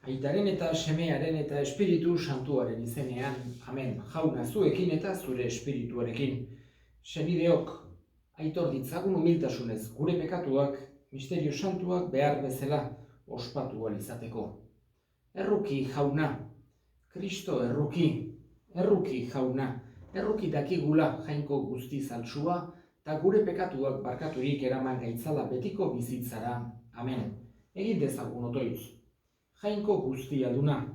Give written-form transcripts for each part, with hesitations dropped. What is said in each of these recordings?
Aitaren eta Semearen eta Espiritu Santuaren izenean, amen. Jauna zuekin eta zure espirituarekin. Senideok, aitor ditzagun humiltasunez gure pekatuak, misterio santuak behar bezala ospatu ahal izateko. Erruki jauna, Kristo erruki jauna, erruki dakigula jainko guzti zaltsua, eta gure pekatuak barkaturik eraman gaitzala betiko bizitzara, amen. Egin dezagun otoitz. Jainko guztia duna,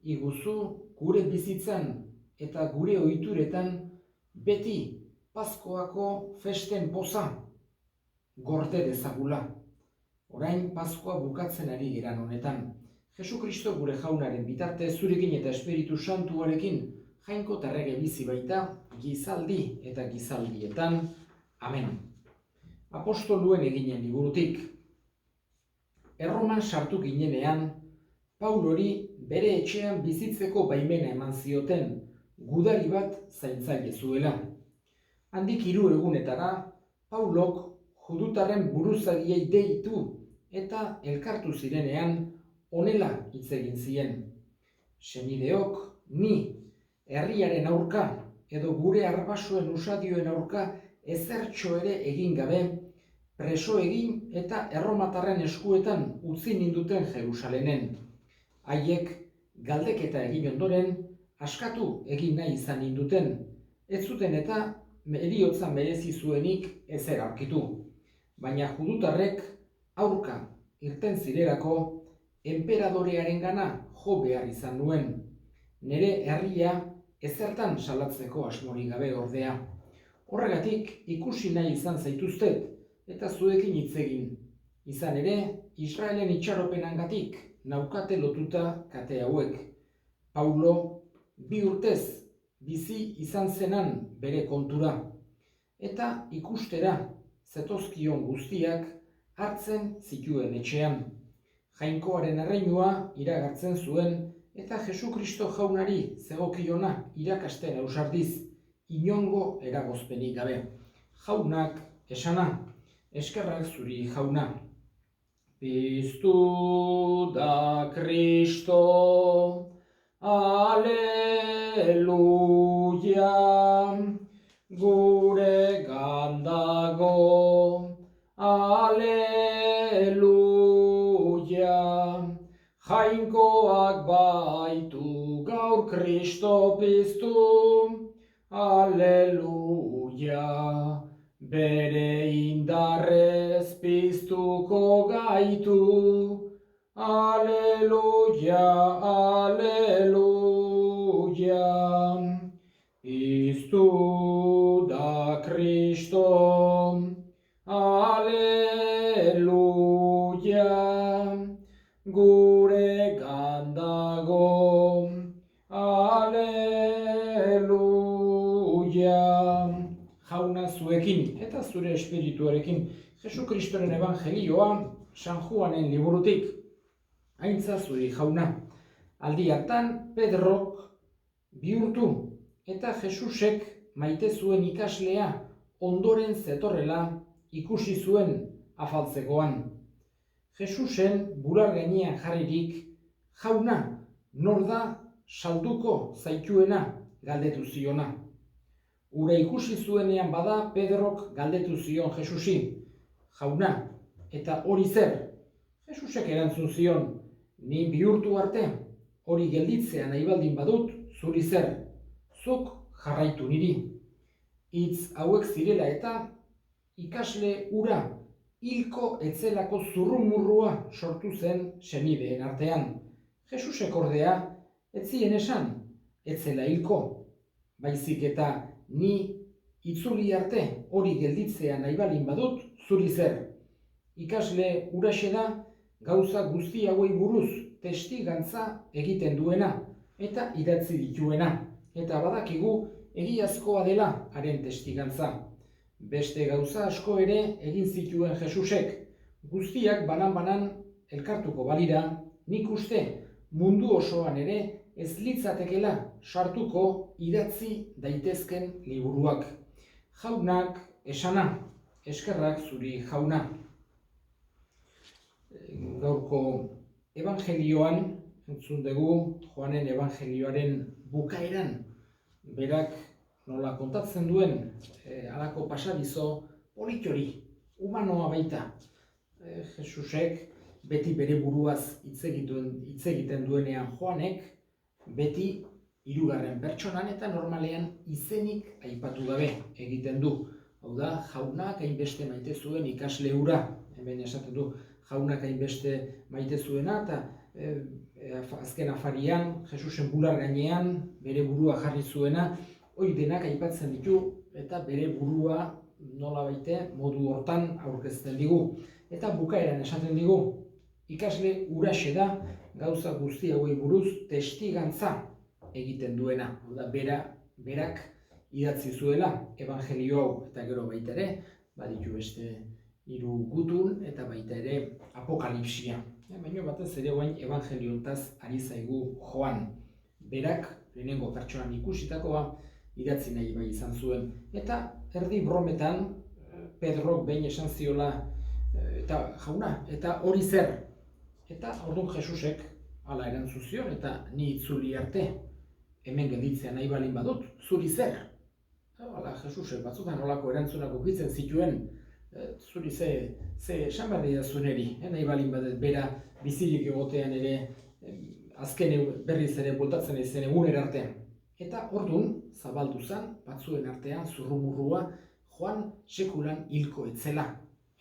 iguzu gure bizitzan eta gure ohituretan beti Paskoako festen poza gorte dezagula. Orain Paskoa bukatzen ari geran honetan. Jesu Kristo gure jaunaren bitarte zurekin eta Espiritu Santuarekin jainko terrege bizi baita gizaldi eta gizaldietan. Amen. Apostoluen eginen liburutik. Erroman sartu ginenean, Paulori bere etxean bizitzeko baimena eman zioten gudari bat zaintzaile zuela. Handik 3 egunetara, Paulok judutarren buruzagiei deitu eta elkartu zirenean honela hitz egin zien. Senideok, ni herriaren aurka edo gure arbasoen usadioen aurka ezertxo ere egin gabe, preso egin eta erromatarren eskuetan utzi ninduten Jerusalenen. Haiek galdeketa egin ondoren, askatu egin nahi izan ninduten, ez zuten eta heriotza merezi zuenik ezer aurkitu. Baina judutarrek aurka irten zirelako, enperadorearengana jo behar izan nuen. Nere herria ezertan salatzeko asmorik gabe ordea. Horregatik ikusi nahi izan zaituztet eta zuekin hitz egin. Izan ere, Israelen itxaropenangatik naukate lotuta kate hauek. Paulo 2 urtez bizi izan zenan bere kontura. Eta ikustera zetozkion guztiak hartzen zituen etxean. Jainkoaren erreinua iragartzen zuen eta Jesu Kristo jaunari zegokiona irakasten ausardiz, inongo eragozpenik gabe. Jaunak esana, eskerrak zuri jauna. Piztu da Kristo, aleluia, gure gandago, aleluia, jainkoak baitu gaur Kristo piztu, aleluia. Bere indarrez piztuko gaitu, aleluia, aleluia. Piztu da Kristo, aleluia, gure gandago, aleluia. Jauna zuekin eta zure espirituarekin Jesu Kristoren evangelioa San Juanen liburutik. Aintza zuri jauna. Aldi hartan Pedrok bihurtu eta Jesusek maite zuen ikaslea ondoren zetorrela ikusi zuen afaltzekoan. Jesusen bular gainean jarririk, jauna, nor da salduko zaituena galdetu ziona. Ura ikusi zuenean bada Pedrok galdetu zion Jesusi, jauna, eta hori zer? Jesusek erantzun zion, ni bihurtu arte, hori gelditzea nahi baldin badut, zuri zer, zuk jarraitu niri. Hitz hauek zirela eta ikasle ura hilko etzelako zurrumurrua sortu zen senideen artean. Jesusek ordea, ez zien esan, etzela hilko, baizik eta ni itzuli arte hori gelditzea nahi baldin badut, zuri zer. Ikasle huraxe da gauza guzti hauei buruz testigantza egiten duena eta idatzi dituena. Eta badakigu egiazkoa dela haren testigantza. Beste gauza asko ere egin zituen Jesusek. Guztiak banan-banan elkartuko balira, nik uste mundu osoan ere ez litzatekela sartuko idatzi daitezken liburuak. Jaunak esana, eskerrak zuri jauna. Gaurko evangelioan entzun dugu Joanen evangelioaren bukaeran, berak nola kontatzen duen halako pasadizo polit hori, humanoa baita. Jesusek beti bere buruaz hitz egiten duenean Joanek, beti hirugarren pertsonan eta normalean izenik aipatu gabe egiten du. Hau da, jaunak hainbeste maite zuen ikasle hura, hemen esaten du jaunak hainbeste maite zuena, eta azken afarian, Jesusen bular gainean, bere burua jarri zuena, hori denak aipatzen ditu, eta bere burua nola baite modu hortan aurkezten digu. Eta bukaeran esaten digu, ikasle huraxe da gauza guzti hauei buruz testigantza egiten duena. Hau da, berak idatzi zuela evangelio hau, eta gero baita ere, baditu beste 3 gutun eta baita ere apokalipsia. Baina batez ere orain evangeliontaz ari zaigu Joan. Berak lehenengo pertsonan ikusitakoa idatzi nahi bai izan zuen. Eta erdi brometan Pedrok behin esan ziola, eta jauna, eta hori zer? Eta orduan Jesusek hala erantzun zion, eta ni itzuli arte, hemen gelditzea nahi balin badut, zuri zer? Hala Jesusek batzutan holako erantzunak ukitzen zituen, zuri ze esan behar didazu neri, nahi balin badet bera bizirik egotean ere, azken berriz ere bultatzen izen eguner artean. Eta orduan, zabaldu zen, batzuen artean, zurrumurrua, Joan sekulan hilko etzela.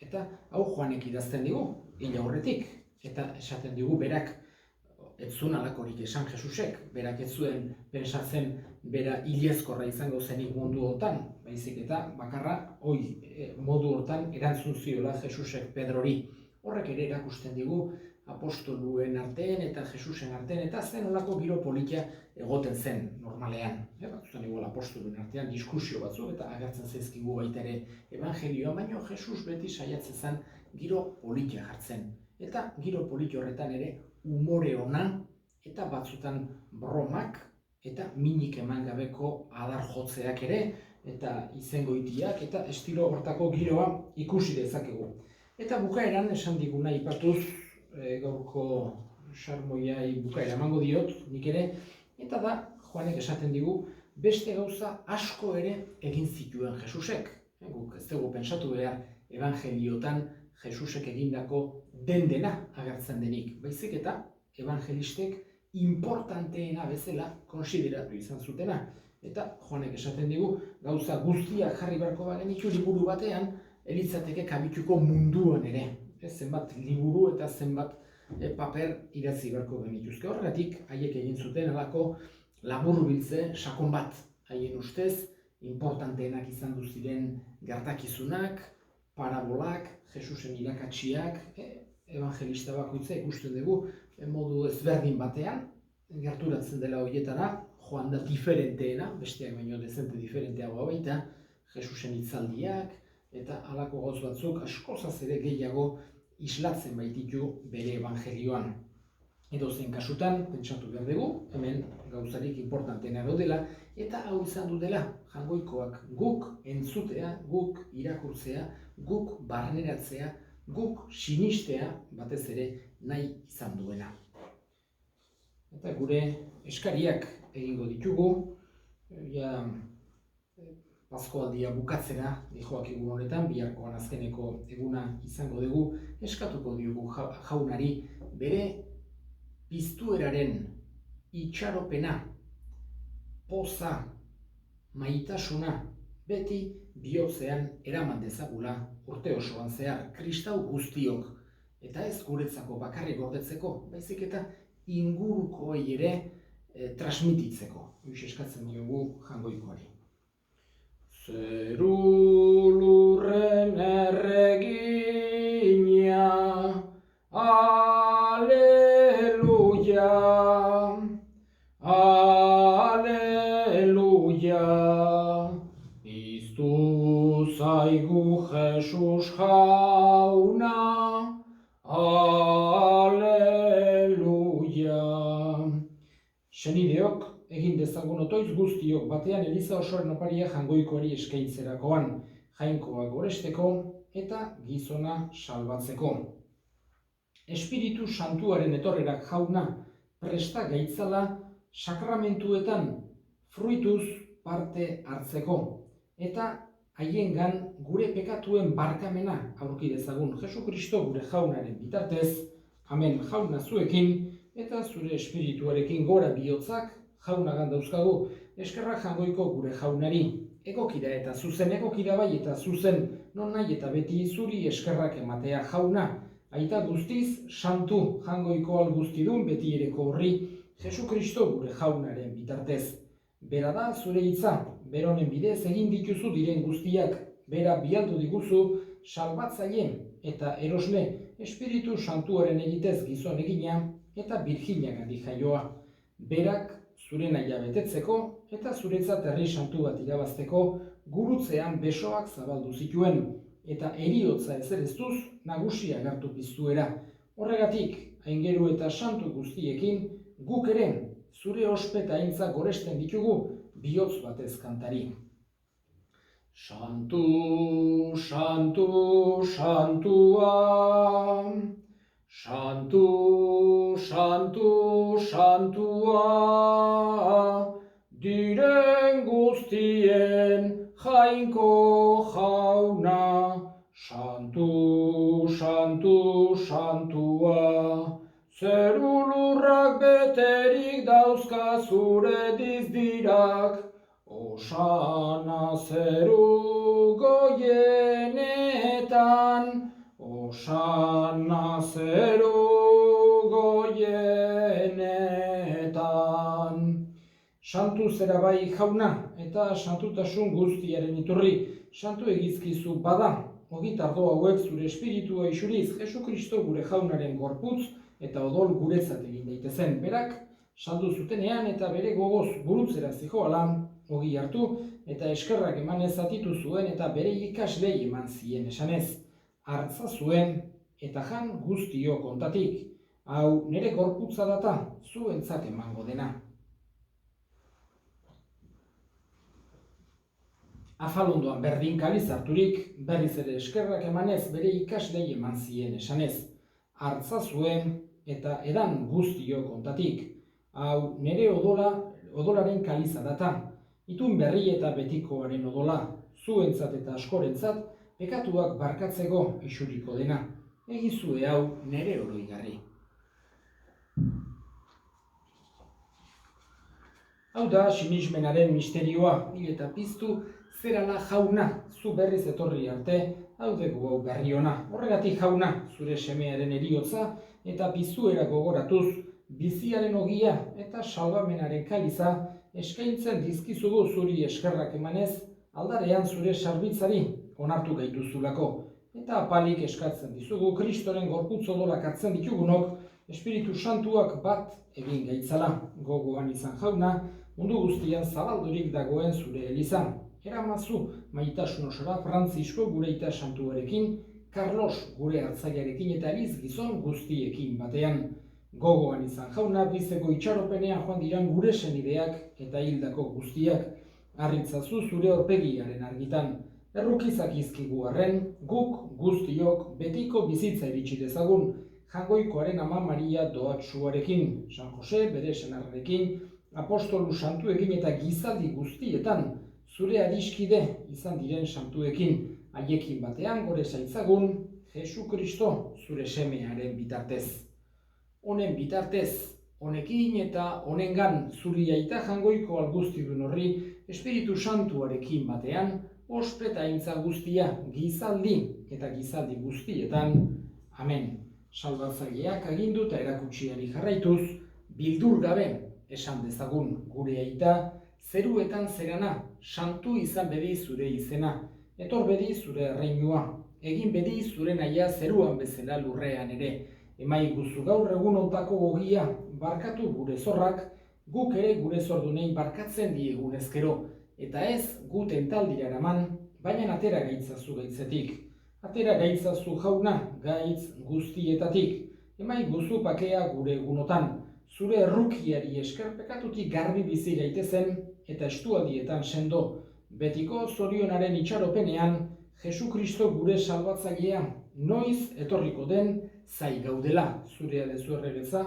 Eta hau Joanek idazten digu, hil aurretik. Eta esaten digu berak, ez zuen halakorik esan Jesusek, berak ez zuen pentsatzen bera hilezkorra izango zenik mundu hortan, baizik eta bakarra modu hortan erantzun ziola Jesusek Pedrori. Horrek ere erakusten digu apostoluen artean eta Jesusen artean, eta zen olako giro polita egoten zen normalean. Batzutan igual apostoluen artean diskusio batzuk eta agertzen zaizkigu baita ere evangelioa, baina Jesus beti saiatzen zen giro polita jartzen. Eta giro polita horretan ere umore ona eta batzutan bromak eta minik eman gabeko adar jotzeak ere, eta izengoitiak eta estilo hortako giroa ikusi dezakegu. Eta bukaeran esan diguna ipatuz, gaurko sarmoiai bukaera emango diot, nik ere, eta da, Joanek esaten digu, beste gauza asko ere egin zituen Jesusek. Guk ez dugu pentsatu behar evangeliotan Jesusek egindako dena agertzen denik. Baizik eta evangelistek importanteena bezala konsideratu izan zutena. Eta Joanek esaten digu, gauza guztiak jarri beharko bagenitu liburu batean, elitzateke kabituko munduan ere. Zenbat liburu eta zenbat paper idatzi beharko genituzke. Horregatik, haiek egin zuten halako laburbiltze sakon bat. Haien ustez, importanteenak izan ziren gertakizunak, parabolak, Jesusen irakatsiak, evangelista bakoitza ikusten dugu modu ezberdin batean, gerturatzen dela horietara, joan da diferenteena, besteak baino dezente diferenteagoa baita, Jesusen hitzaldiak, eta halako gauz batzuk askozaz ere gehiago islatzen baititu bere evangelioan. Edozein kasutan, pentsatu behar dugu, hemen gauzarik importanteena gaudela, eta hau izan du dela, jangoikoak guk entzutea, guk irakurtzea, guk barneratzea, guk sinistea batez ere nahi izan duena. Eta gure eskariak egingo ditugu, Paskoaldia bukatzera, joak egun honetan, biharkoan azkeneko eguna izango dugu, eskatuko diogu jaunari bere piztueraren itxaropena, poza, maitasuna, beti bihotzean eraman dezagula urte osoan zehar kristau guztiok, eta ez guretzako bakarrik gordetzeko, baizik eta ingurukoei ere transmititzeko. Hoiz eskatzen diogu jangoikoari. Zeru lurren erregina, aleluia, aleluia. Piztu zaigu Jesus jauna, aleluia. Senideok, egin dezagun otoitz guztiok batean Eliza osoaren oparia jangoikoari eskaintzerakoan, jainkoa goresteko eta gizona salbatzeko. Espiritu Santuaren etorrerak jauna, presta gaitzala sakramentuetan fruituz parte hartzeko, eta haiengan gure pekatuen barkamena aurki dezagun Jesukristo gure jaunaren bitartez. Amen. Jauna zuekin eta zure espirituarekin gora bihotzak jaunagan dauzkagu. Eskerrak jangoiko gure jaunari. Egokida eta zuzen, egokida bai eta zuzen, non nahi eta beti zuri eskerrak ematea jauna. Aita guztiz, santu jangoiko alguztidun beti ereko horri, Jesukristo gure jaunaren bitartez. Bera da zure hitza, beronen bidez egin dituzu diren guztiak, bera bialdu diguzu, salbatzaile eta erosle, Espiritu Santuaren egitez gizon egina eta Birjinagandik jaioa. Berak zure nahia betetzeko eta zuretzat herri santu bat irabazteko gurutzean besoak zabaldu zituen, eta eriotza ezereztuz nagusia agertu piztuera. Horregatik, aingeru eta santu guztiekin, guk ere zure ospeta aintza goresten ditugu bihotz batez kantari. Santu, santu, santua, santu, santu, santua, diren guztien jainko jauna. Santu, santu, santua, zeru lurrak beterik dauzka zure dizdirak, Osana zeru goienetan, Osana zeru goienetan. Santu zera bai jauna eta santutasun guztiaren iturri, santu egizkizu bada, ogitardo hauek zure espiritua isuriz, Jesukristo gure jaunaren gorputz eta odol guretzat egin daitezen. Berak saldu zutenean eta bere gogoz gurutzera zihoala, ogi hartu eta eskerrak emanez zatitu zuen eta bere ikaslei eman zien esanez. Hartza zuen eta jan guztio kontatik. Hau nire gorputza data zuentzat emango dena. Afalondoan berdin kaliz harturik, berriz ere eskerrak emanez bere ikaslei eman zien esanez. Hartza zuen eta edan guztio kontatik. Hau nire odolaren kaliza data. Itun berri eta betikoaren odola, zuentzat eta askorentzat, pekatuak barkatzeko isuriko dena. Egizue hau nere oroigarri. Hau da sinismenaren misterioa, hil eta piztu, zerala jauna, zu berriz etorri arte, hau dugu hau berri ona. Horregatik jauna, zure semearen eriotza eta piztuera gogoratuz, biziaren ogia eta salbamenaren kaliza, eskaintzen dizkizugu zuri eskerrak emanez, aldarean zure sarbitzari onartu gaituzulako. Eta apalik eskatzen dizugu Kristoren gorputz odolak hartzen ditugunok, Espiritu Santuak bat egin gaitzala. Gogoan izan jauna, mundu guztian zabaldurik dagoen zure elizan. Eramazu maitasun osora Frantzisko gure ita santuarekin, Carlos gure hartzailearekin eta Eliz gizon guztiekin batean. Gogoan izan jauna, bizeko itxaropenean joan diran gure senideak eta hildako guztiak. Harritzazu zure aurpegiaren argitan. Errukizak izkigu arren, guk guztiok betiko bizitza iritsi dezagun, jangoikoaren ama Maria doatsuarekin, San Jose bere senarrarekin, apostolu santuekin eta gizaldi guztietan, zure adiskide izan diren santuekin, haiekin batean gore zaitzagun, Jesukristo zure semearen bitartez. Honen bitartez, honekin eta honengan zuri aita jangoiko alguztidun horri Espiritu Santuarekin batean, ospeta aintza guztia gizaldi eta gizaldi guztietan. Amen. Salbatzaileak agindu eta erakutsiari jarraituz, bildur gabe esan dezagun gure aita, zeruetan zerana, santu izan bedi zure izena, etor bedi zure erreinua, egin bedi zure nahia zeruan bezala lurrean ere. Emaiguzu gaur egun ontako ogia, barkatu gure zorrak, guk ere gure zordunei barkatzen diegun ezkero, eta ez gu tentaldira eraman, baina atera gaitzazu gaitzetik. Atera gaitzazu jauna, gaitz guztietatik. Emaiguzu pakea gure egunotan, zure errukiari esker pekatutik garbi bizi gaitezen, eta estualdietan sendo, betiko zorionaren itxaropenean, Jesukristo gure salbatzailea, noiz etorriko den, zai gaudela, zurea dezu erregeza,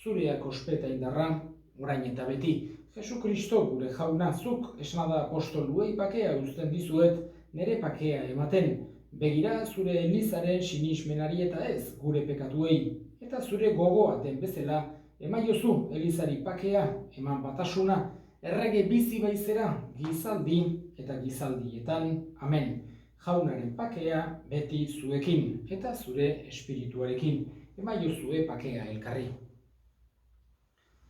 zureak ospeta indarra, orain eta beti. Jesu Kristo gure jauna, zuk esnada apostoluei pakea uzten dizuet, nere pakea ematen. Begira zure Elizaren sinismenari eta ez gure pekatuei. Eta zure gogoa den bezala, emaiozu Elizari pakea, eman batasuna, errege bizi baizera, gizaldi eta gizaldietan, amen. Jaunaren pakea beti zuekin, eta zure espirituarekin, emaiozue pakea elkarri.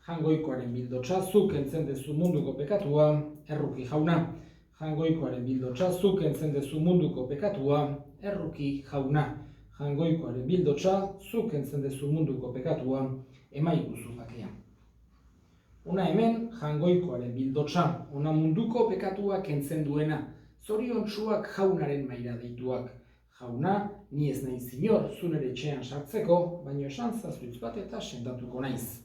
Jangoikoaren bildotsa zuk entzen dezu munduko pekatua, erruki jauna. Jangoikoaren bildotsa zuk entzen dezu munduko pekatua, erruki jauna. Jangoikoaren bildotsa zuk entzen dezu munduko pekatua, emaiguzu pakea. Ona hemen jangoikoaren bildotsa, ona munduko pekatua kentzen duena, zoriontsuak jaunaren maira deituak. Jauna, ni ez naiz inor zunere etxean sartzeko, baina esan zazuitz bat eta sendatuko naiz.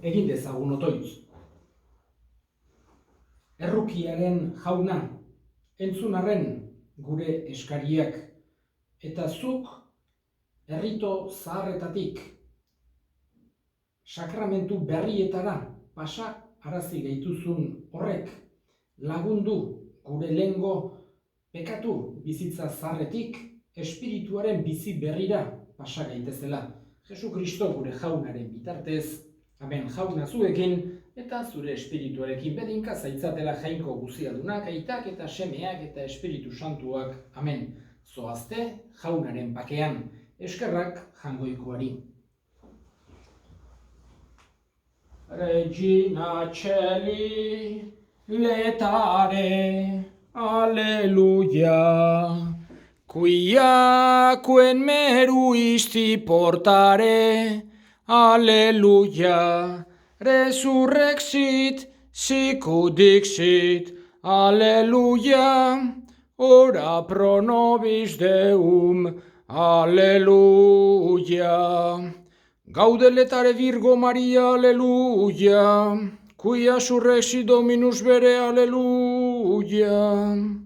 Egin dezagun otoitz. Errukiaren jauna, entzunarren gure eskariak, eta zuk errito zaharretatik sakramentu berrietara pasa arazi gaituzun horrek lagundu gure lehengo pekatu bizitza zaharretik espirituaren bizi berrira pasa gaitezela. Jesu Kristo gure jaunaren bitartez, amen, jauna zuekin eta zure espirituarekin bedinka zaitzatela jainko guziadunak, aitak eta semeak eta espiritu santuak, amen. Zoazte jaunaren pakean, eskerrak jangoikoari. Regina Celi, letare, alleluia, quiacque meruisti portare, alleluia, resurrexit, sicut dixit, alleluia, ora pro nobis Deum, alleluia. Gaude letare Virgo Maria, alleluia, quia surrexit Dominus vere, alleluia.